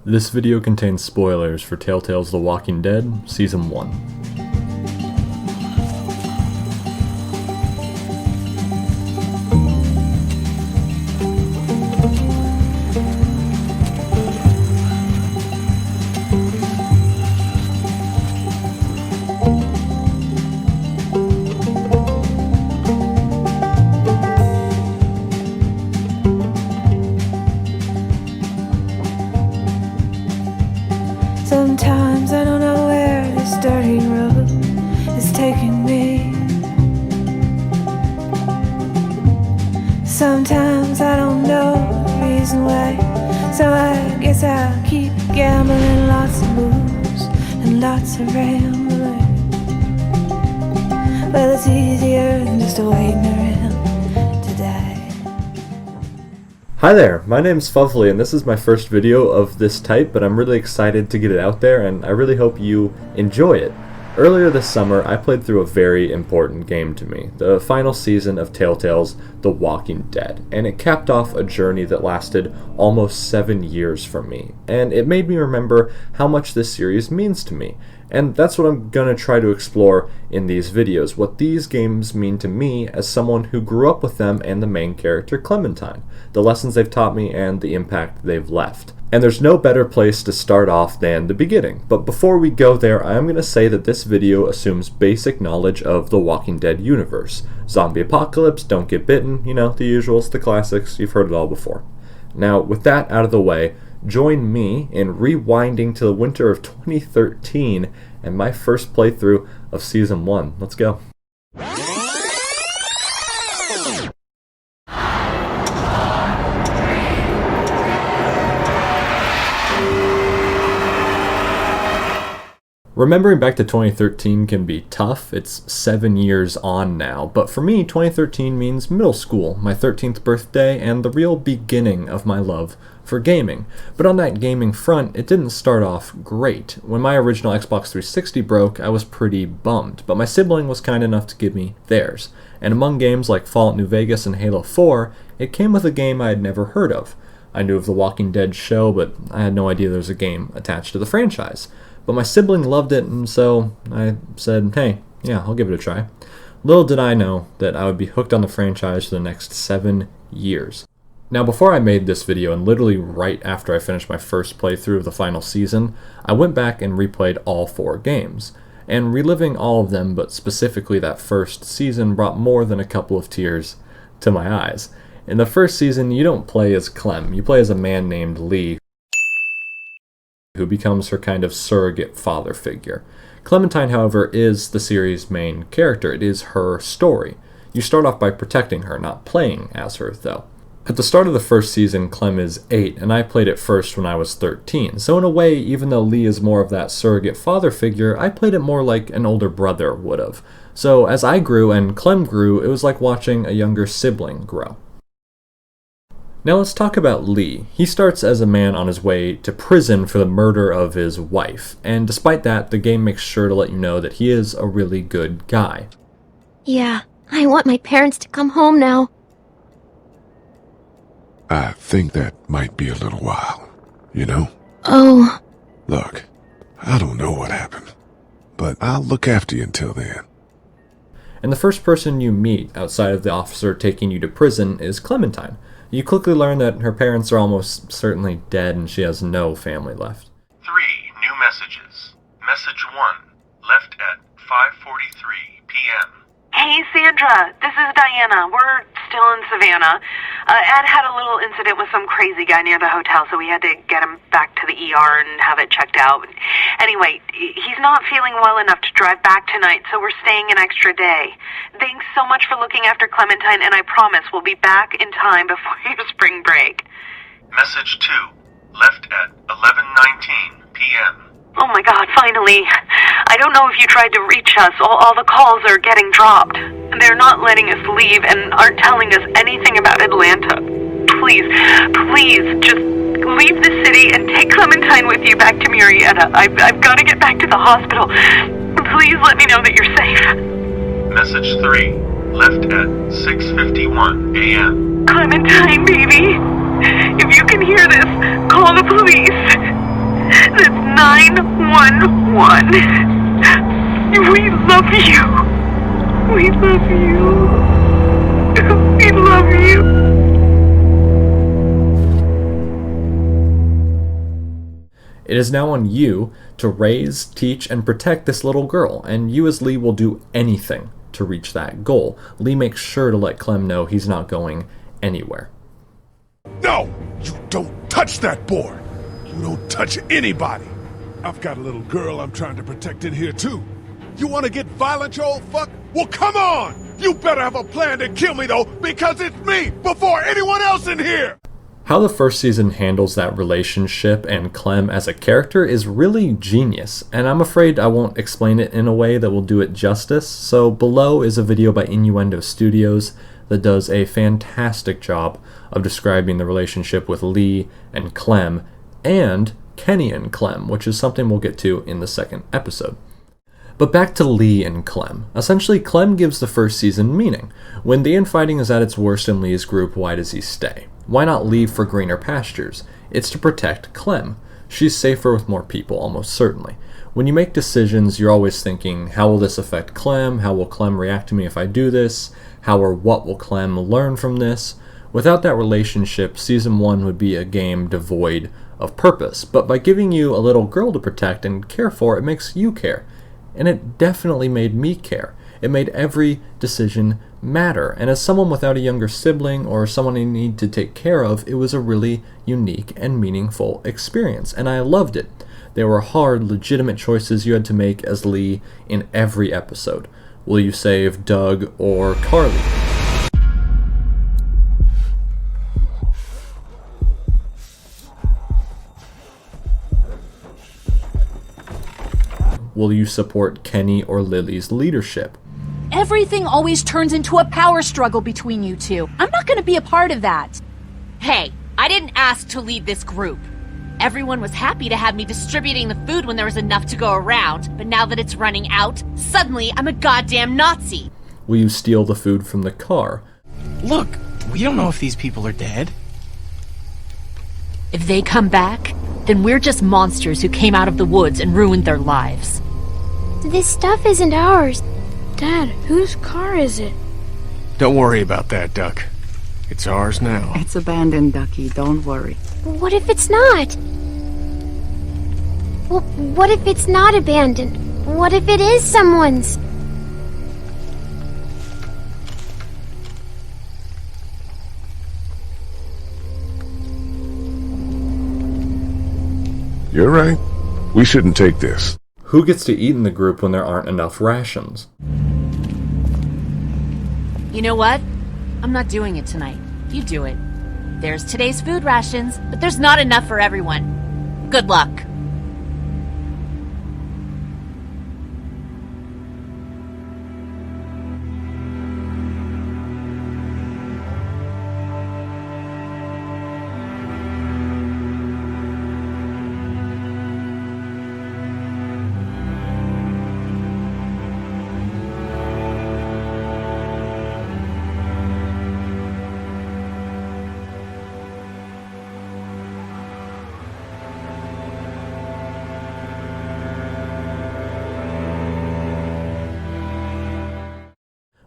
This video contains spoilers for Telltale's The Walking Dead Season 1. Sometimes I don't know where this dirty road is taking me. Sometimes I don't know the reason why, so I guess I'll keep gambling. Lots of moves and lots of rambling. Well, it's easier than just waiting around to die. Hi there, my name's Fuvly and this is my first video of this type, but I'm really excited to get it out there and I really hope you enjoy it. Earlier this summer, I played through a very important game to me, the final season of Telltale's The Walking Dead, and it capped off a journey that lasted almost 7 years for me, and it made me remember how much this series means to me. And that's what I'm gonna try to explore in these videos, what these games mean to me as someone who grew up with them and the main character Clementine, the lessons they've taught me and the impact they've left. And there's no better place to start off than the beginning. But before we go there, I am going to say that this video assumes basic knowledge of the Walking Dead universe. Zombie apocalypse, don't get bitten, you know, the usuals, the classics, you've heard it all before. Now, with that out of the way, join me in rewinding to the winter of 2013 and my first playthrough of Season 1. Let's go. Remembering back to 2013 can be tough. It's 7 years on now, but for me, 2013 means middle school, my 13th birthday, and the real beginning of my love for gaming. But on that gaming front, it didn't start off great. When my original Xbox 360 broke, I was pretty bummed, but my sibling was kind enough to give me theirs. And among games like Fallout New Vegas and Halo 4, it came with a game I had never heard of. I knew of the Walking Dead show, but I had no idea there was a game attached to the franchise. But my sibling loved it, and so I said, hey, yeah, I'll give it a try. Little did I know that I would be hooked on the franchise for the next 7 years. Now, before I made this video, and literally right after I finished my first playthrough of the final season, I went back and replayed all 4 games. And reliving all of them, but specifically that first season, brought more than a couple of tears to my eyes. In the first season, you don't play as Clem, you play as a man named Lee, who becomes her kind of surrogate father figure. Clementine, however, is the series' main character. It is her story. You start off by protecting her, not playing as her, though. At the start of the first season, Clem is 8, and I played it first when I was 13. So in a way, even though Lee is more of that surrogate father figure, I played it more like an older brother would have. So as I grew and Clem grew, it was like watching a younger sibling grow. Now let's talk about Lee. He starts as a man on his way to prison for the murder of his wife, and despite that, the game makes sure to let you know that he is a really good guy. Yeah, I want my parents to come home now. I think that might be a little while, you know? Oh. Look, I don't know what happened, but I'll look after you until then. And the first person you meet outside of the officer taking you to prison is Clementine. You quickly learn that her parents are almost certainly dead and she has no family left. 3 new messages. Message 1, left at 5:43 p.m. Hey, Sandra, this is Diana. We're still in Savannah. Ed had a little incident with some crazy guy near the hotel, so we had to get him back to the ER and have it checked out. Anyway, he's not feeling well enough to drive back tonight, so we're staying an extra day. Thanks so much for looking after Clementine, and I promise we'll be back in time before your spring break. Message 2, left at 11:19 p.m. Oh my God, finally. I don't know if you tried to reach us. All the calls are getting dropped. They're not letting us leave and aren't telling us anything about Atlanta. Please, just leave the city and take Clementine with you back to Murrieta. I've got to get back to the hospital. Please let me know that you're safe. Message 3, left at 6:51 a.m. Clementine, baby. If you can hear this, call the police. everyone. We love you. We love you. We love you. It is now on you to raise, teach, and protect this little girl, and you as Lee will do anything to reach that goal. Lee makes sure to let Clem know he's not going anywhere. No! You don't touch that board! You don't touch anybody! I've got a little girl I'm trying to protect in here too. You want to get violent, you old fuck? Well, come on! You better have a plan to kill me though, because it's me before anyone else in here! How the first season handles that relationship and Clem as a character is really genius, and I'm afraid I won't explain it in a way that will do it justice, so below is a video by Innuendo Studios that does a fantastic job of describing the relationship with Lee and Clem, and Kenny and Clem, which is something we'll get to in the second episode. But back to Lee and Clem. Essentially, Clem gives the first season meaning. When the infighting is at its worst in Lee's group, why does he stay? Why not leave for greener pastures? It's to protect Clem. She's safer with more people, almost certainly. When you make decisions, you're always thinking, how will this affect Clem? How will Clem react to me if I do this? How or what will Clem learn from this? Without that relationship, Season 1 would be a game devoid of purpose. But by giving you a little girl to protect and care for, it makes you care. And it definitely made me care. It made every decision matter. And as someone without a younger sibling or someone I need to take care of, it was a really unique and meaningful experience. And I loved it. There were hard, legitimate choices you had to make as Lee in every episode. Will you save Doug or Carly? Will you support Kenny or Lily's leadership? Everything always turns into a power struggle between you two. I'm not going to be a part of that. Hey, I didn't ask to lead this group. Everyone was happy to have me distributing the food when there was enough to go around, but now that it's running out, suddenly I'm a goddamn Nazi. Will you steal the food from the car? Look, we don't know if these people are dead. If they come back, then we're just monsters who came out of the woods and ruined their lives. This stuff isn't ours. Dad, whose car is it? Don't worry about that, Duck. It's ours now. It's abandoned, Ducky. Don't worry. What if it's not? Well, what if it's not abandoned? What if it is someone's? You're right. We shouldn't take this. Who gets to eat in the group when there aren't enough rations? You know what? I'm not doing it tonight. You do it. There's today's food rations, but there's not enough for everyone. Good luck.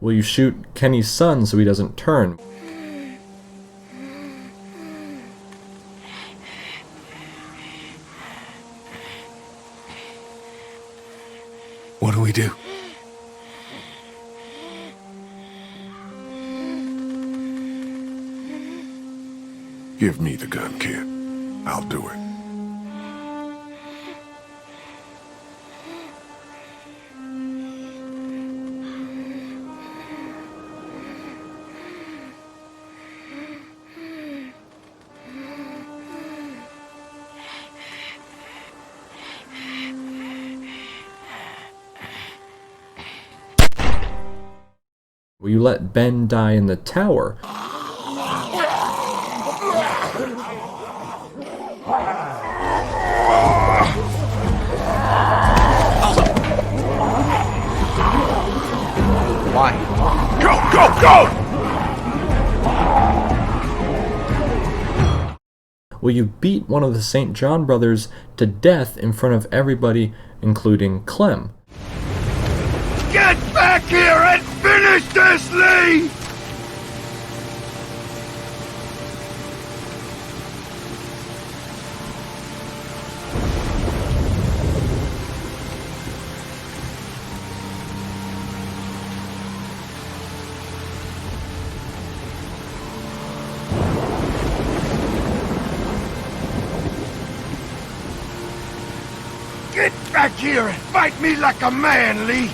Will you shoot Kenny's son so he doesn't turn? What do we do? Give me the gun, kid. I'll do it. Will you let Ben die in the tower? Why? Go, go, go! Will will you beat one of the St. John brothers to death in front of everybody, including Clem. Get back here and finish this, Lee! Get back here and fight me like a man, Lee!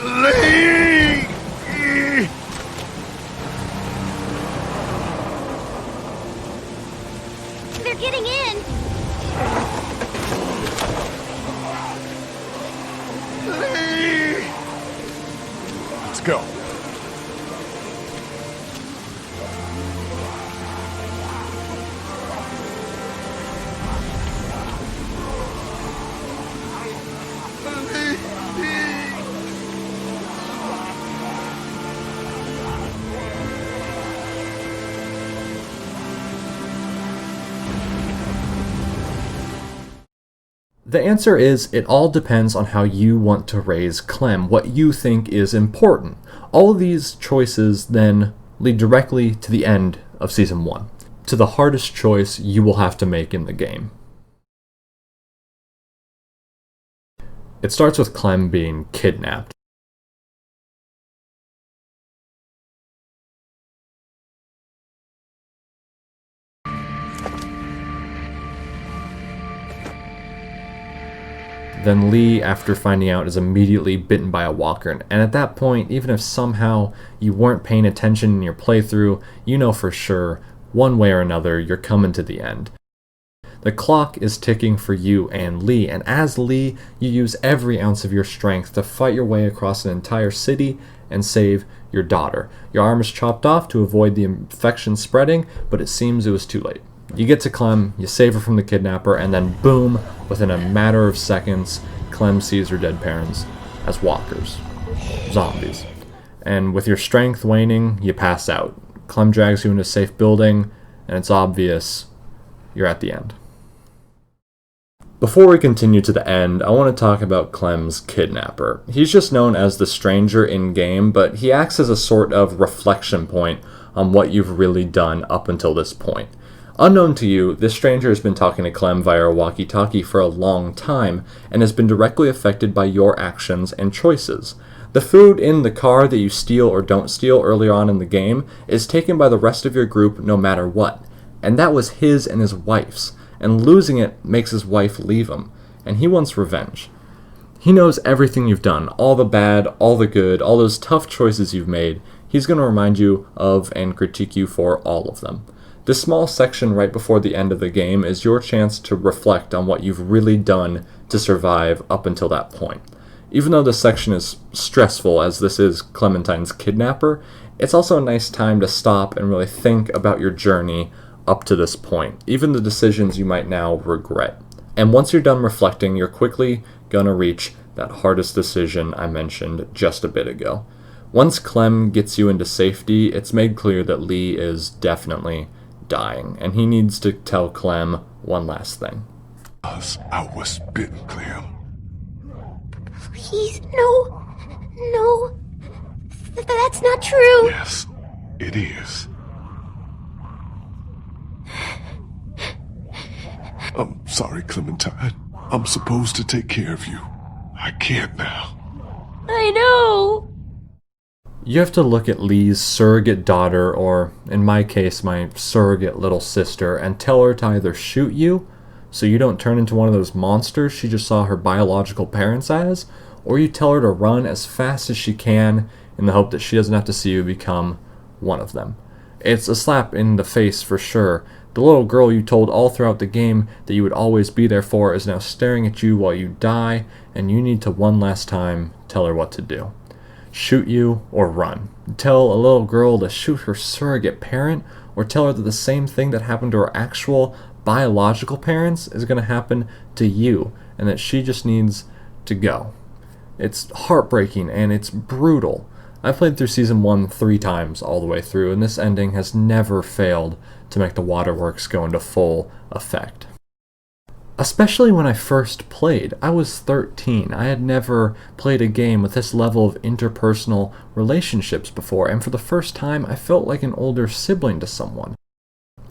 Lee! They're getting in! Lee! Let's go. The answer is, it all depends on how you want to raise Clem, what you think is important. All of these choices then lead directly to the end of Season 1, to the hardest choice you will have to make in the game. It starts with Clem being kidnapped. Then Lee, after finding out, is immediately bitten by a walker, and at that point, even if somehow you weren't paying attention in your playthrough, you know for sure, one way or another, you're coming to the end. The clock is ticking for you and Lee, and as Lee, you use every ounce of your strength to fight your way across an entire city and save your daughter. Your arm is chopped off to avoid the infection spreading, but it seems it was too late. You get to Clem, you save her from the kidnapper, and then boom, within a matter of seconds, Clem sees her dead parents as walkers, zombies. And with your strength waning, you pass out. Clem drags you into a safe building, and it's obvious you're at the end. Before we continue to the end, I want to talk about Clem's kidnapper. He's just known as the stranger in-game, but he acts as a sort of reflection point on what you've really done up until this point. Unknown to you, this stranger has been talking to Clem via a walkie-talkie for a long time, and has been directly affected by your actions and choices. The food in the car that you steal or don't steal earlier on in the game is taken by the rest of your group no matter what, and that was his and his wife's, and losing it makes his wife leave him, and he wants revenge. He knows everything you've done, all the bad, all the good, all those tough choices you've made. He's going to remind you of and critique you for all of them. This small section right before the end of the game is your chance to reflect on what you've really done to survive up until that point. Even though this section is stressful, as this is Clementine's kidnapper, it's also a nice time to stop and really think about your journey up to this point, even the decisions you might now regret. And once you're done reflecting, you're quickly gonna reach that hardest decision I mentioned just a bit ago. Once Clem gets you into safety, it's made clear that Lee is definitely dying, and he needs to tell Clem one last thing. I was bitten, Clem. Please, no. No. That's not true. Yes, it is. I'm sorry, Clementine. I'm supposed to take care of you. I can't now. I know. You have to look at Lee's surrogate daughter, or in my case, my surrogate little sister, and tell her to either shoot you so you don't turn into one of those monsters she just saw her biological parents as, or you tell her to run as fast as she can in the hope that she doesn't have to see you become one of them. It's a slap in the face for sure. The little girl you told all throughout the game that you would always be there for is now staring at you while you die, and you need to one last time tell her what to do. Shoot you or run. Tell a little girl to shoot her surrogate parent, or tell her that the same thing that happened to her actual biological parents is going to happen to you, and that she just needs to go. It's heartbreaking and it's brutal. I played through Season 1 3 times all the way through, and this ending has never failed to make the Waterworks go into full effect. Especially when I first played. I was 13. I had never played a game with this level of interpersonal relationships before, and for the first time I felt like an older sibling to someone.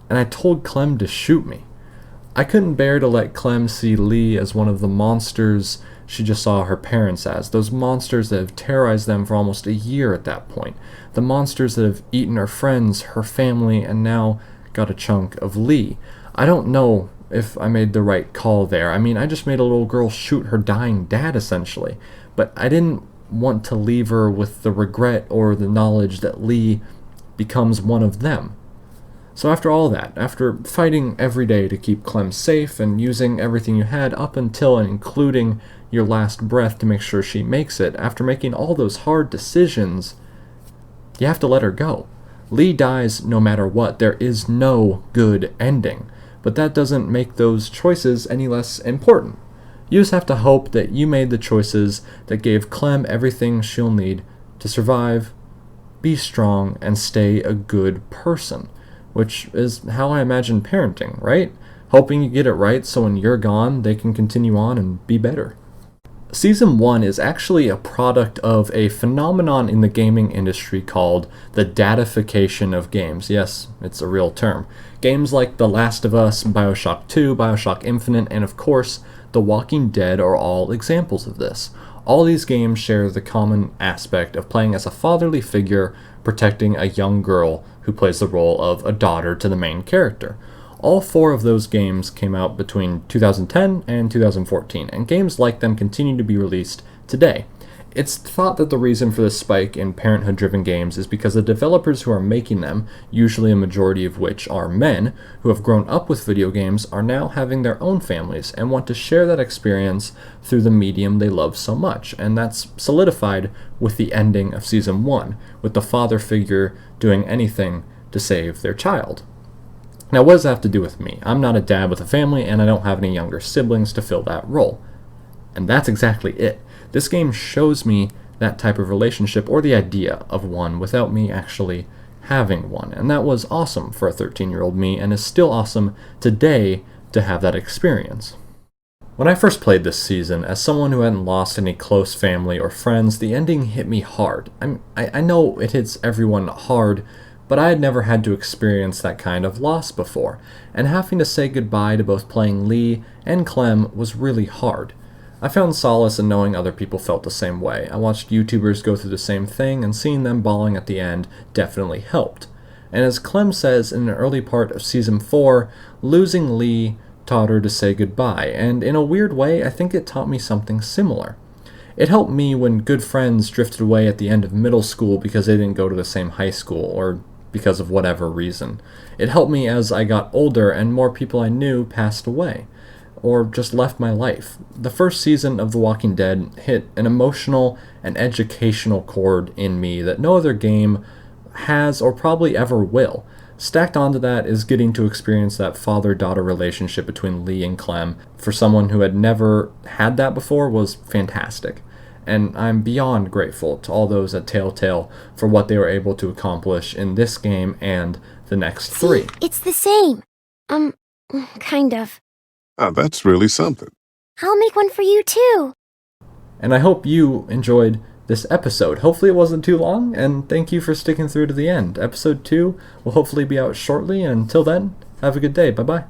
And I told Clem to shoot me. I couldn't bear to let Clem see Lee as one of the monsters she just saw her parents as, those monsters that have terrorized them for almost a year at that point, the monsters that have eaten her friends, her family, and now got a chunk of Lee. I don't know if I made the right call there. I mean, I just made a little girl shoot her dying dad, essentially, but I didn't want to leave her with the regret or the knowledge that Lee becomes one of them. So after all that, after fighting every day to keep Clem safe and using everything you had up until and including your last breath to make sure she makes it, after making all those hard decisions, you have to let her go. Lee dies no matter what. There is no good ending. But that doesn't make those choices any less important. You just have to hope that you made the choices that gave Clem everything she'll need to survive, be strong, and stay a good person. Which is how I imagine parenting, right? Hoping you get it right so when you're gone, they can continue on and be better. Season 1 is actually a product of a phenomenon in the gaming industry called the Datification of Games. Yes, it's a real term. Games like The Last of Us, Bioshock 2, Bioshock Infinite, and of course, The Walking Dead are all examples of this. All these games share the common aspect of playing as a fatherly figure protecting a young girl who plays the role of a daughter to the main character. All 4 of those games came out between 2010 and 2014, and games like them continue to be released today. It's thought that the reason for this spike in parenthood-driven games is because the developers who are making them, usually a majority of which are men, who have grown up with video games, are now having their own families and want to share that experience through the medium they love so much, and that's solidified with the ending of Season 1, with the father figure doing anything to save their child. Now, what does that have to do with me? I'm not a dad with a family, and I don't have any younger siblings to fill that role. And that's exactly it. This game shows me that type of relationship, or the idea of one, without me actually having one. And that was awesome for a 13-year-old me, and is still awesome today to have that experience. When I first played this season, as someone who hadn't lost any close family or friends, the ending hit me hard. I know it hits everyone hard, but I had never had to experience that kind of loss before, and having to say goodbye to both playing Lee and Clem was really hard. I found solace in knowing other people felt the same way. I watched YouTubers go through the same thing, and seeing them bawling at the end definitely helped. And as Clem says in an early part of Season 4, losing Lee taught her to say goodbye, and in a weird way, I think it taught me something similar. It helped me when good friends drifted away at the end of middle school because they didn't go to the same high school, or because of whatever reason. It helped me as I got older and more people I knew passed away, or just left my life. The first season of The Walking Dead hit an emotional and educational chord in me that no other game has or probably ever will. Stacked onto that is getting to experience that father-daughter relationship between Lee and Clem for someone who had never had that before was fantastic. And I'm beyond grateful to all those at Telltale for what they were able to accomplish in this game and the next 3. See, it's the same. Kind of. Oh, that's really something. I'll make one for you too. And I hope you enjoyed this episode. Hopefully it wasn't too long, and thank you for sticking through to the end. Episode 2 will hopefully be out shortly, and until then, have a good day. Bye-bye.